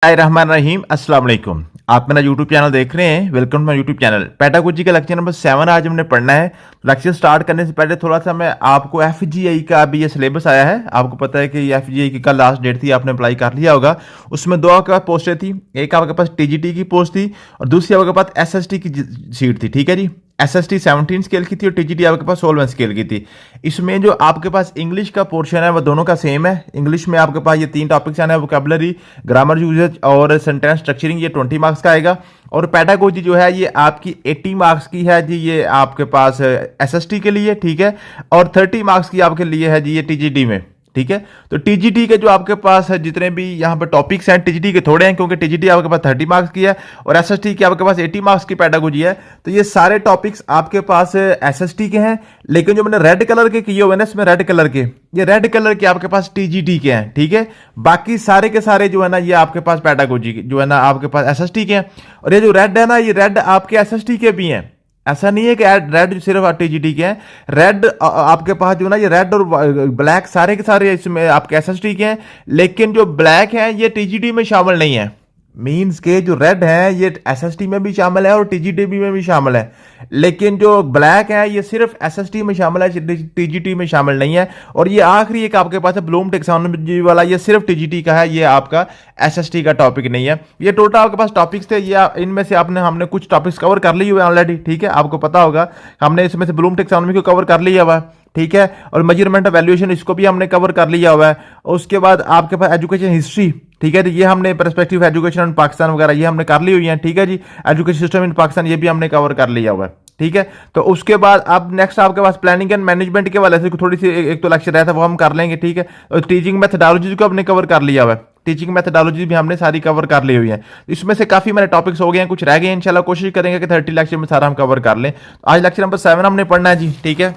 रहीम अस्सलाम वालेकुम। आप मेरा यूट्यूब चैनल देख रहे हैं। Welcome to my YouTube channel. Pedagogy का लेक्चर नंबर 7 आज हमने पढ़ना है। लेक्चर स्टार्ट करने से पहले थोड़ा सा मैं आपको एफजीआई का अभी ये सिलेबस आया है। आपको पता है कि एफजीआई की कल लास्ट डेट थी, आपने अप्लाई कर लिया होगा। उसमें दो आपके पास पोस्टें थी, एक आपके पास टीजीटी की पोस्ट थी और दूसरी आपके पास एसएसटी की सीट थी। ठीक है जी। एसएसटी 17 स्केल की थी और टीजीटी आपके पास 16 स्केल की थी। इसमें जो आपके पास इंग्लिश का पोर्शन है वो दोनों का सेम है। इंग्लिश में आपके पास ये 3 टॉपिक्स आना है, वोकैबुलरी, ग्रामर यूजेज और सेंटेंस स्ट्रक्चरिंग। ये 20 मार्क्स का आएगा। और पेडागोजी जो है ये आपकी 80 मार्क्स की है जी, ये आपके पास एसएसटी के लिए। ठीक है। और 30 मार्क्स की आपके लिए है जी ये टीजीटी में। ठीक है। तो टीजीटी के जो आपके पास है जितने भी यहाँ पर टॉपिक्स हैं टीजीटी के थोड़े हैं, क्योंकि टीजीटी आपके पास 30 मार्क्स की है और एसएसटी की आपके पास 80 मार्क्स की पेडागोजी है। तो ये सारे टॉपिक्स आपके पास एसएसटी के हैं, लेकिन जो मैंने रेड कलर के किए हुए ना, इसमें रेड कलर के, ये रेड कलर के आपके पास टीजीटी के हैं। ठीक है। बाकी सारे के सारे जो है ना ये आपके पास पेडागोजी के जो है ना आपके पास एसएसटी के हैं। और ये जो रेड है ना, ये रेड आपके एसएसटी के भी हैं। ऐसा नहीं है कि रेड सिर्फ टीजीटी के हैं। रेड आपके पास जो ना ये रेड और ब्लैक सारे के सारे इसमें आपके एसएसटी के हैं, लेकिन जो ब्लैक है ये टीजीटी में शामिल नहीं है। मीन्स के जो रेड है ये एसएसटी में भी शामिल है और टीजीटी में भी शामिल है, लेकिन जो ब्लैक है ये सिर्फ एसएसटी में शामिल है, टीजीटी में शामिल नहीं है। और ये आखिरी एक आपके पास है ब्लूम टेक्सोनोमी वाला, ये सिर्फ टीजीटी का है, ये आपका एसएसटी का टॉपिक नहीं है। ये टोटल आपके पास टॉपिक्स थे, ये इनमें से हमने कुछ टॉपिक्स कवर कर लिए हुए ऑलरेडी। ठीक है। आपको पता होगा हमने इसमें से ब्लूम टेक्सोनोमी को कवर कर लिया हुआ है। ठीक है। और मेजरमेंट ऑफ वैल्यूएशन इसको भी हमने कवर कर लिया हुआ है। उसके बाद आपके पास एजुकेशन हिस्ट्री, ठीक है, तो ये हमने पर्सपेक्टिव एजुकेशन इन पाकिस्तान वगैरह ये हमने कर ली हुई है। ठीक है जी। एजुकेशन सिस्टम इन पाकिस्तान ये भी हमने कवर कर लिया हुआ है। ठीक है। तो उसके बाद अब नेक्स्ट आपके पास प्लानिंग एंड मैनेजमेंट के वाले से थोड़ी सी एक तो लेक्चर रहता है वो हम कर लेंगे। ठीक है। और टीचिंग मेथडोलॉजी को हमने कवर कर लिया हुआ है। टीचिंग मेथडोलॉजी भी हमने सारी कवर कर ली हुई है। इसमें से काफी मेरे टॉपिक्स हो गए हैं, कुछ रह गए हैं। इंशाल्लाह कोशिश करेंगे कि 30 लेक्चर में सारा हम कवर कर लें। तो आज लेक्चर नंबर 7 हमने पढ़ना है जी। ठीक है।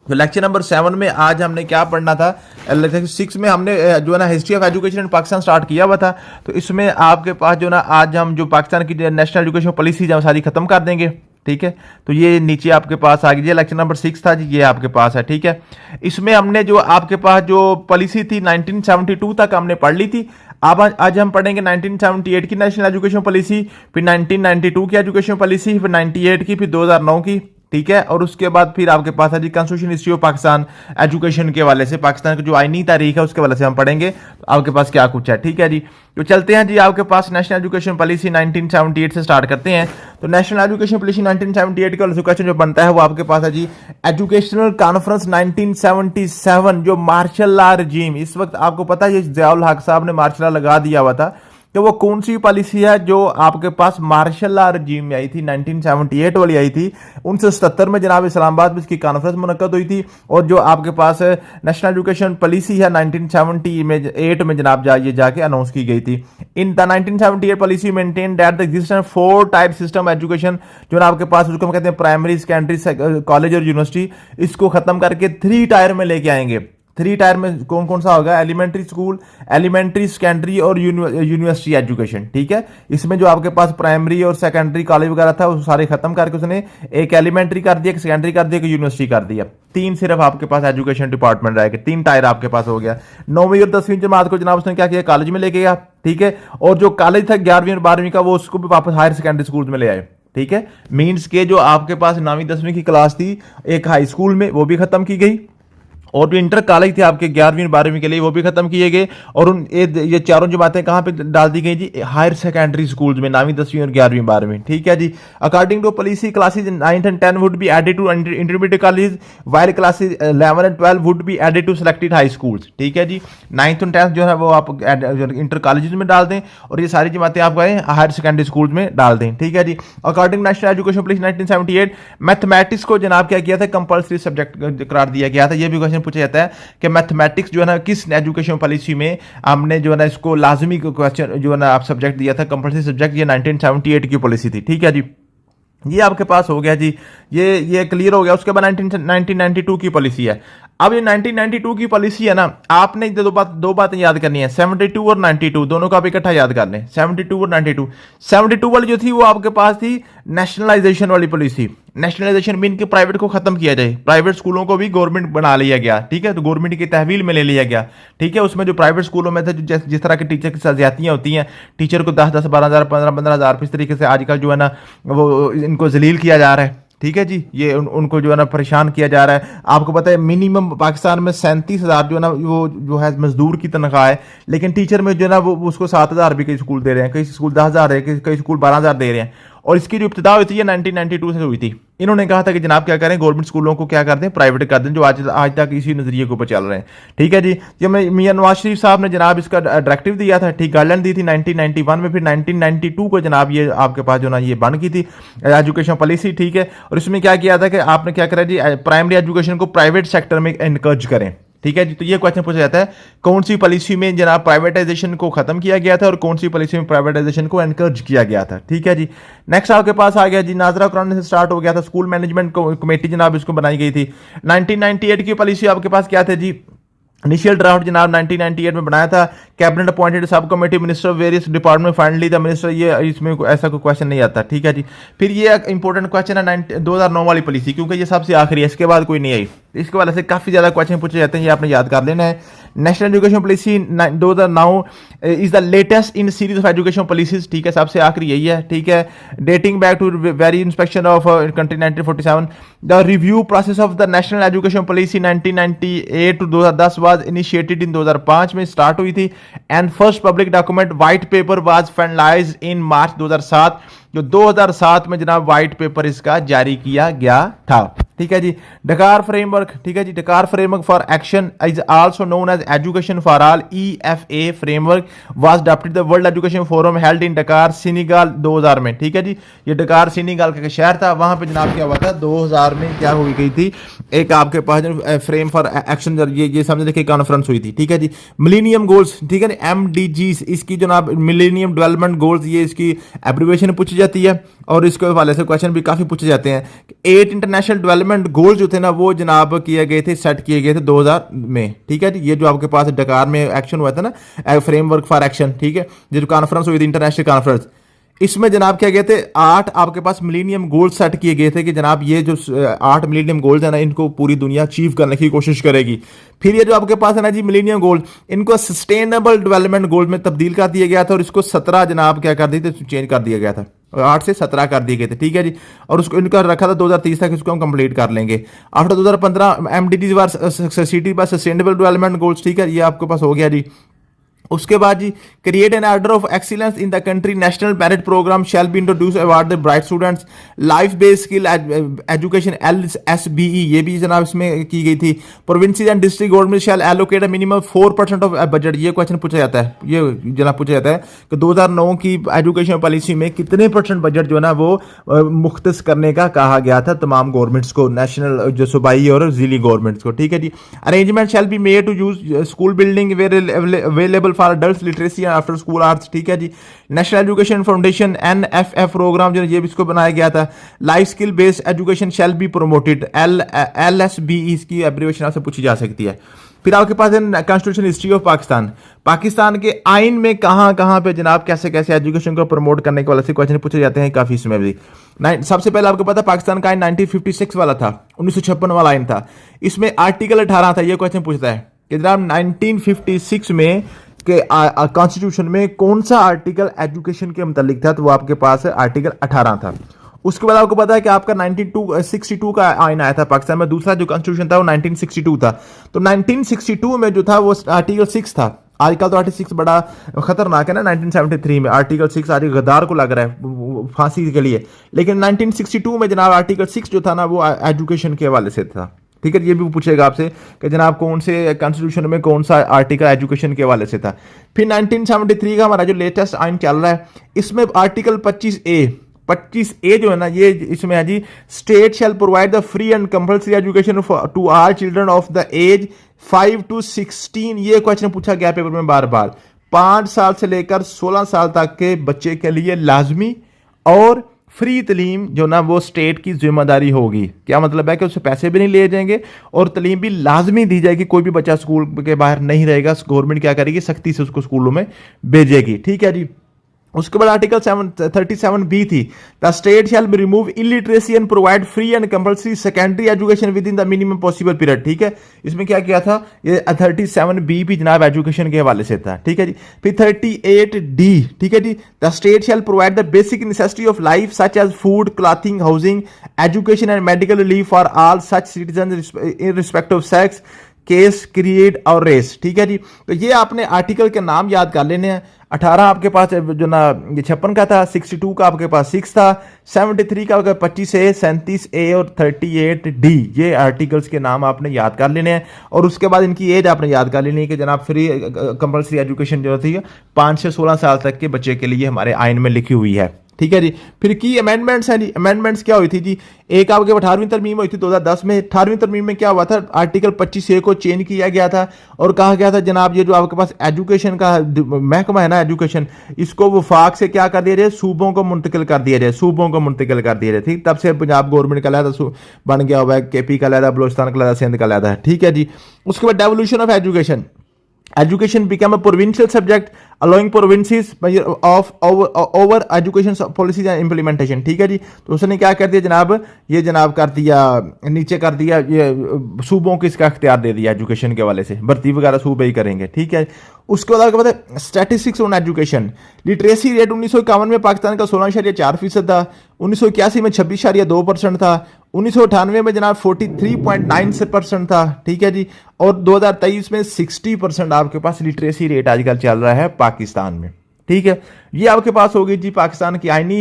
तो लेक्चर नंबर 7 में आज हमने क्या पढ़ना था, लेक्चर 6 में हमने जो है ना history of education in Pakistan start किया हुआ था। तो इसमें आपके पास जो ना आज हम जो पाकिस्तान की नेशनल एजुकेशन पॉलिसी जो सारी खत्म कर देंगे। ठीक है। तो ये नीचे आपके पास आ गई, लेक्चर नंबर 6 था जी, ये आपके पास है। ठीक है। इसमें हमने जो आपके पास जो पॉलिसी थी 1972 तक हमने पढ़ ली थी। अब आज हम पढ़ेंगे 1978 की नेशनल एजुकेशन पॉलिसी, फिर 1992 की एजुकेशन पॉलिसी, फिर 98 की, फिर 2009 की। ठीक है। और उसके बाद फिर आपके पास है जी constitution history of Pakistan education के वाले से, पाकिस्तान की जो आईनी तारीख है उसके वाले से हम पढ़ेंगे। तो आपके पास क्या कुछ है। ठीक है जी। तो चलते हैं जी आपके पास नेशनल एजुकेशन पॉलिसी 1978 से स्टार्ट करते हैं। तो नेशनल एजुकेशन पॉलिसी 1978 का क्वेश्चन जो बनता है वो आपके पास है जी एजुकेशनल कॉन्फ्रेंस 1977, जो मार्शल लॉ रजीम, इस वक्त आपको पता है ये ज़ियाउल हक साहब ने मार्शल लॉ लगा दिया हुआ था। तो वो कौन सी पॉलिसी है जो आपके पास मार्शल लॉ रजीम में आई थी, 1978 वाली आई थी। 1977 में जनाब इस्लामाबाद में इसकी कॉन्फ्रेंस मुनक्कद हुई थी। और जो आपके पास नेशनल एजुकेशन पॉलिसी है 1978 में जनाब ये जाके अनाउंस की गई थी। In the 1978 policy maintain that the existence 4 type system education, जो ना आपके पास उसको हम कहते हैं प्राइमरी, सेकेंडरी, कॉलेज और यूनिवर्सिटी, इसको खत्म करके 3 टायर में लेके आएंगे। 3 टायर में कौन कौन सा होगा, एलिमेंट्री स्कूल, एलिमेंट्री, सेकेंडरी और यूनिवर्सिटी एजुकेशन। ठीक है। इसमें जो आपके पास प्राइमरी और सेकेंडरी कॉलेज वगैरह था वो सारे खत्म करके उसने एक एलिमेंट्री कर दिया, एक सेकेंडरी कर दिया, एक यूनिवर्सिटी कर दिया। 3 सिर्फ आपके पास एजुकेशन डिपार्टमेंट रहेगा, 3 टायर आपके पास हो गया। 9वीं और 10वीं जमात को जनाब उसने क्या किया, कॉलेज में लेके गया। ठीक है। और जो कॉलेज था 11वीं और 12वीं का, वो उसको भी वापस हायर सेकेंडरी स्कूल में ले आए। ठीक है। मीन्स के जो आपके पास 9वीं 10वीं की क्लास थी एक हाई स्कूल में, वो भी खत्म की गई। और जो इंटर कॉलेज थे आपके 11वीं और 12वीं के लिए, वो भी खत्म किए गए। और ये चारों जमातें कहां पे डाल दी गई जी, हायर सेकेंडरी स्कूल्स में, 9वीं 10वीं और 11वीं 12वीं। ठीक है जी। According to policy classes 9 and 10 would be added to intermediate college, while classes 11 and 12 would be added to selected high schools. ठीक है जी। 9th और 10th जो है वो आप इंटर कॉलेज में डाल दें और ये सारी जमातें आप हायर सेकेंडरी स्कूल में डाल दें। ठीक है जी। According national education policy 1978 mathematics को जनाब क्या किया था, कंपल्सरी सब्जेक्ट करार दिया गया था। ये भी क्वेश्चन पूछा जाता है कि मैथमेटिक्स जो है ना किस एजुकेशन पॉलिसी में हमने जो है ना इसको लाजमी क्वेश्चन जो है ना आप सब्जेक्ट दिया था, कंपल्सरी सब्जेक्ट, ये 1978 की पॉलिसी थी। ठीक है जी। ये आपके पास हो गया जी, ये क्लियर हो गया। उसके बाद 1992 की पॉलिसी है। अब ये 1992 की पॉलिसी है ना, आपने दो बातें याद करनी है, 72 और 92 दोनों का आप इकट्ठा याद कर लें। 72 और 92, 72 वाली जो थी वो आपके पास थी नेशनलाइजेशन वाली पॉलिसी। नेशनलाइजेशन मीन कि प्राइवेट को खत्म किया जाए, प्राइवेट स्कूलों को भी गवर्नमेंट बना लिया गया, ठीक है, तो गवर्नमेंट की तहवील में ले लिया गया, ठीक है। उसमें जो प्राइवेट स्कूलों में थे, जो जिस तरह के टीचर की ज्यादतियां होती हैं, टीचर को 10-10, 12,000, 15,000 इस तरीके से आजकल जो है ना वो इनको जलील किया जा रहा है, ठीक है जी। ये उनको जो है ना परेशान किया जा रहा है। आपको पता है मिनिमम पाकिस्तान में 37,000 जो है ना वो जो है मजदूर की तनख्वाह है, लेकिन टीचर में जो है ना वो उसको 7,000 भी कई स्कूल दे रहे हैं, कई स्कूल 10,000 है, कई स्कूल 12,000 दे रहे हैं। और इसकी जो इब्तिदा हुई थी 1992 से हुई थी। इन्होंने कहा था कि जनाब क्या करें, गवर्नमेंट स्कूलों को क्या कर दें, प्राइवेट कर दें, जो आज तक इसी नजरिए के ऊपर चल रहे हैं, ठीक है जी। जब मियां नवाज शरीफ साहब ने जनाब इसका डायरेक्टिव दिया था, ठीक, गाइडलाइन दी थी 1991 में, फिर 1992 को जनाब ये आपके पास जो ना ये बन की थी एजुकेशन पॉलिसी, ठीक है। और इसमें क्या किया था कि आपने क्या करा जी, प्राइमरी एजुकेशन को प्राइवेट सेक्टर में एनकरेज करें, ठीक है जी। तो ये क्वेश्चन पूछा जाता है, कौन सी पॉलिसी में जनाब प्राइवेटाइजेशन को खत्म किया गया था और कौन सी पॉलिसी में प्राइवेटाइजेशन को एनकरेज किया गया था, ठीक है जी। नेक्स्ट आपके पास आ गया जी, नाजरा कुरान से स्टार्ट हो गया था, स्कूल मैनेजमेंट कमेटी जनाब इसको बनाई गई थी। 1998 की पॉलिसी आपके पास क्या थे जी, इनिशियल ड्राफ्ट जनाब 1998 में बनाया था, cabinet appointed sub committee minister various department finally the minister, ये इसमें ऐसा कोई क्वेश्चन नहीं आता, ठीक है जी। फिर ये एक इंपॉर्टेंट क्वेश्चन है 2009 वाली पॉलिसी, क्योंकि ये सबसे आखिरी है, इसके बाद कोई नहीं आई, इसके वजह से काफी ज्यादा क्वेश्चन पूछे जाते हैं, ये आपने याद कर लेना है। National education policy 2009 is the latest in series of education policies, ठीक है, सबसे आखिरी यही है, ठीक है। Dating back to very inspection of country 1947, the review process of the national education policy 1998 to 2010 was initiated in 2005 में स्टार्ट हुई थी, and first public document white paper was finalised in March 2007, जो 2007 में जनाब व्हाइट पेपर इसका जारी किया गया था, ठीक है जी। डकार फ्रेमवर्क, ठीक है जी, Dakar framework for action is also known as education for all, EFA framework was adopted the world education forum held in Dakar Senegal 2000 में, ठीक है जी। ये डकार सेनेगल का शहर था, वहां पे जनाब क्या हुआ था 2000 में क्या हुई गई थी, एक आपके पास फ्रेम फॉर एक्शन ये समझने की कॉन्फ्रेंस हुई थी, ठीक है जी। मिलेनियम गोल्स, ठीक है ना, MDGs, इसकी जनाब मिलेनियम डेवलपमेंट गोल्स, ये इसकी एब्रिविएशन पूछी जाती है, और इसके हवाले से क्वेश्चन भी काफी पूछे जाते हैं। 8 इंटरनेशनल डेवलपमेंट गोल जो थे ना वो जनाब किए गए थे, सेट किए गए थे 2000 में, ठीक है जी। ये जो आपके पास डकार में एक्शन हुआ था ना, फ्रेमवर्क फॉर एक्शन, ठीक है, जो कॉन्फ्रेंस हुई थी इंटरनेशनल कॉन्फ्रेंस, इसमें जनाब क्या गए थे, 8 आपके पास मिलेनियम गोल्स सेट किए गए थे कि जनाब ये जो 8 मिलेनियम गोल्स है ना, इनको पूरी दुनिया अचीव करने की कोशिश करेगी। फिर ये जो आपके पास है ना जी मिलेनियम गोल, इनको सस्टेनेबल डेवलपमेंट गोल में तब्दील कर दिया गया था, और इसको 17 जनाब क्या कर दिए थे, चेंज कर दिया गया था, 8 से 17 कर दिए गए थे, ठीक है जी। और उसको इनका रखा था 2030 तक इसको हम कंप्लीट कर लेंगे। आफ्टर 2015 MDGs वर city bye sustainable development goals, ठीक है, ये आपके पास हो गया जी। उसके बाद जी, create an order of excellence in the country, national merit programme shall be introduce award the bright students, life based skill education LSBE, ये भी जनाब इसमें की गई थी। Provinces and district government shall allocate a minimum 4% of budget, ये question पूछा जाता है, ये जनाब पूछा जाता है कि 2009 की एजुकेशन पॉलिसी में कितने % बजट जो है ना वो मुख्तस करने का कहा गया था तमाम गवर्नमेंट्स को, नेशनल जो सूबाई और जिली गवर्नमेंट्स को, ठीक है जी। Arrangement shall be made to use school building available for adult literacy and after school arts, ठीक है जी। National education foundation NFF programme जो ये भी इसको बनाया गया था। Life skill based education shall be promoted, LSBE इसकी एब्रिविएशन आपसे पूछी जा सकती है। फिर आपके पास है constitution history of Pakistan, Pakistan के आइन में कहां पे जनाब कैसे कैसे एजुकेशन को प्रमोट करने के वाले से क्वेश्चन पूछे जाते हैं काफी, इसमें भी सबसे पहले आपको पता पाकिस्तान का आइन 1956 वाला था, 1956 वाला आइन था, इसमें आर्टिकल 18 था। ये क्वेश्चन पूछता है कि जनाब 1956 में के कॉन्स्टिट्यूशन में कौन सा आर्टिकल एजुकेशन के मुतालिक था, तो वो आपके पास आर्टिकल 18 था। उसके बाद आपको पता है कि आपका 1962 का आइन आया था पाकिस्तान में, दूसरा जो कॉन्स्टिट्यूशन था वो 1962 था। तो 1962 में जो था वो आर्टिकल 6 था। आजकल तो आर्टिकल 6 बड़ा खतरनाक है ना, 1973 में आर्टिकल 6 आज गद्दार को लग रहा है फांसी के लिए, लेकिन 1962 में जनाब आर्टिकल 6 जो था ना वो एजुकेशन के हवाले से था, ठीक है। ये भी पूछेगा आपसे कि जनाब कौन से कॉन्स्टिट्यूशन में कौन सा आर्टिकल एजुकेशन के हवाले से था। फिर 1973 का हमारा जो लेटेस्ट आइन चल रहा है, इसमें आर्टिकल 25A जो है ना, ये इसमें है जी, state shall provide the free and compulsory education to all children of the age 5 to 16। ये क्वेश्चन पूछा गया पेपर में बार बार, 5 साल से लेकर 16 साल तक के बच्चे के लिए लाजमी, और फ्री तलीम जो ना वो स्टेट की जिम्मेदारी होगी। क्या मतलब है कि उससे पैसे भी नहीं लिए जाएंगे और तलीम भी लाजमी दी जाएगी। कोई भी बच्चा स्कूल के बाहर नहीं रहेगा, गवर्नमेंट क्या करेगी, सख्ती से उसको स्कूलों में भेजेगी। ठीक है जी। उसके बाद आर्टिकल 37B थी, the state shell remove illiteracy and provide free and compulsory secondary education with in the minimum possible period. ठीक है, इसमें क्या किया था, ये 37B भी जनाब एजुकेशन के हवाले से था। ठीक है जी। फिर 38D, ठीक है जी, the state shall provide the basic necessity of life such as food, clothing, housing, education and medical relief for all such citizen in respect of sex, caste, creed और रेस। ठीक है जी। तो ये आपने आर्टिकल के नाम याद कर लेने हैं। 18 आपके पास जो ना 56 का था, 62 का आपके पास 6 था, 73 का आपका 25A, 37A और 38D, ये आर्टिकल्स के नाम आपने याद कर लेने हैं। और उसके बाद इनकी एज आपने याद कर लेनी है कि जनाब फ्री कंपल्सरी एजुकेशन जो थी 5 से 16 साल तक के बच्चे के लिए हमारे आइन में लिखी हुई है। ठीक है जी। फिर की अमेंडमेंट्स हैं जी। अमेंडमेंट्स क्या हुई थी जी, एक आपके 18वीं तरमीम हुई थी 2010 में। 18वीं तरमीम में क्या हुआ था, आर्टिकल 25A को चेंज किया गया था और कहा गया था जनाब ये जो आपके पास एजुकेशन का महकमा है ना, एजुकेशन, इसको वफाक से क्या कर दिया जाए, सूबों को मुंतकिल कर दिया जाए, सूबों को मुंतकिल कर दिया जाए। ठीक, तब से पंजाब गवर्नमेंट का लहदा बन गया हुआ है, KP का लहदा, बलोचिस्तान का लहदा, सिंध का लहदा है। ठीक है जी। उसके बाद devolution of education, education became a provincial subject allowing provinces of over education policies and implementation। ठीक है जी। तो उसने क्या कर दिया जनाब, ये जनाब कर दिया, नीचे कर दिया, ये सूबों को इसका इख्तियार दे दिया एजुकेशन के वाले से, भर्ती वगैरह सूबे ही करेंगे। ठीक है। उसके बाद statistics on education, literacy rate 1951 में पाकिस्तान का 16.4% था, 1981 में 26.2% था, 1998 में जनाब 43.9% था। ठीक है जी। और 2023 में 60% आपके पास लिटरेसी रेट आजकल चल रहा है पाकिस्तान में। ठीक है, ये आपके पास हो गई जी पाकिस्तान की आईनी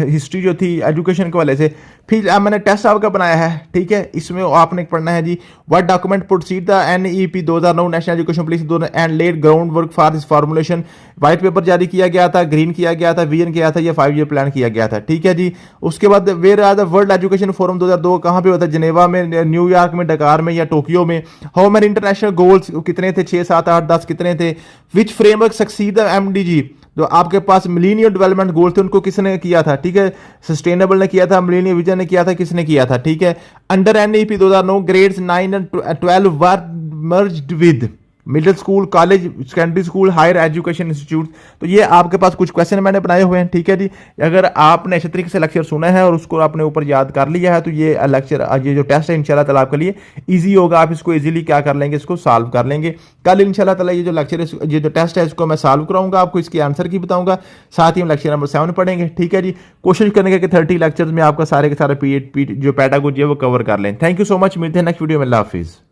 हिस्ट्री जो थी एजुकेशन के वाले से। फिर मैंने टेस्ट आपका बनाया है। ठीक है, इसमें आपने पढ़ना है जी, what document proceed the NEP 2009 national education policy and led ground work for this formulation. White paper जारी किया गया था, ग्रीन किया गया था, विजन किया था, ये 5 ईयर प्लान किया गया था। ठीक है जी। उसके बाद where are the world education forum 2002 कहाँ पे होता है, जिनेवा में, न्यूयॉर्क में, डकार में या टोक्यो में। हाउ मेनी इंटरनेशनल गोल्स कितने थे, 6, 7, 8, 10 कितने थे। विच फ्रेमवर्क सक्सीड द MDG, जो आपके पास मिलीनियम डेवलपमेंट गोल थे उनको किसने किया था। ठीक है, सस्टेनेबल ने किया था, मिलीनियम विजन ने किया था, किसने किया था। ठीक है, under NEP 2009 grades 9 and 12 were merged with middle school, college, secondary school, higher education institute. तो ये आपके पास कुछ क्वेश्चन मैंने बनाए हुए हैं। ठीक है जी। अगर आपने अच्छे तरीके से लेक्चर सुना है और उसको आपने ऊपर याद कर लिया है तो ये लेक्चर, ये जो टेस्ट है इंशाल्लाह ताला आपके लिए इजी होगा। आप इसको इजीली क्या कर लेंगे, इसको सॉल्व कर लेंगे। कल इंशाल्लाह ताला ये जो लेक्चर है, ये जो टेस्ट है, इसको मैं सॉल्व कराऊंगा, आपको इसके आंसर की बताऊंगा, साथ ही हम लेक्चर नंबर 7 पढ़ेंगे। ठीक है जी। कोशिश करेंगे कि 30 लेक्चर्स में आपका सारे के सारे जो पेडागोजी है वो कवर कर लें। थैंक यू सो मच, मिलते हैं नेक्स्ट वीडियो में। अल्लाह हाफिज़।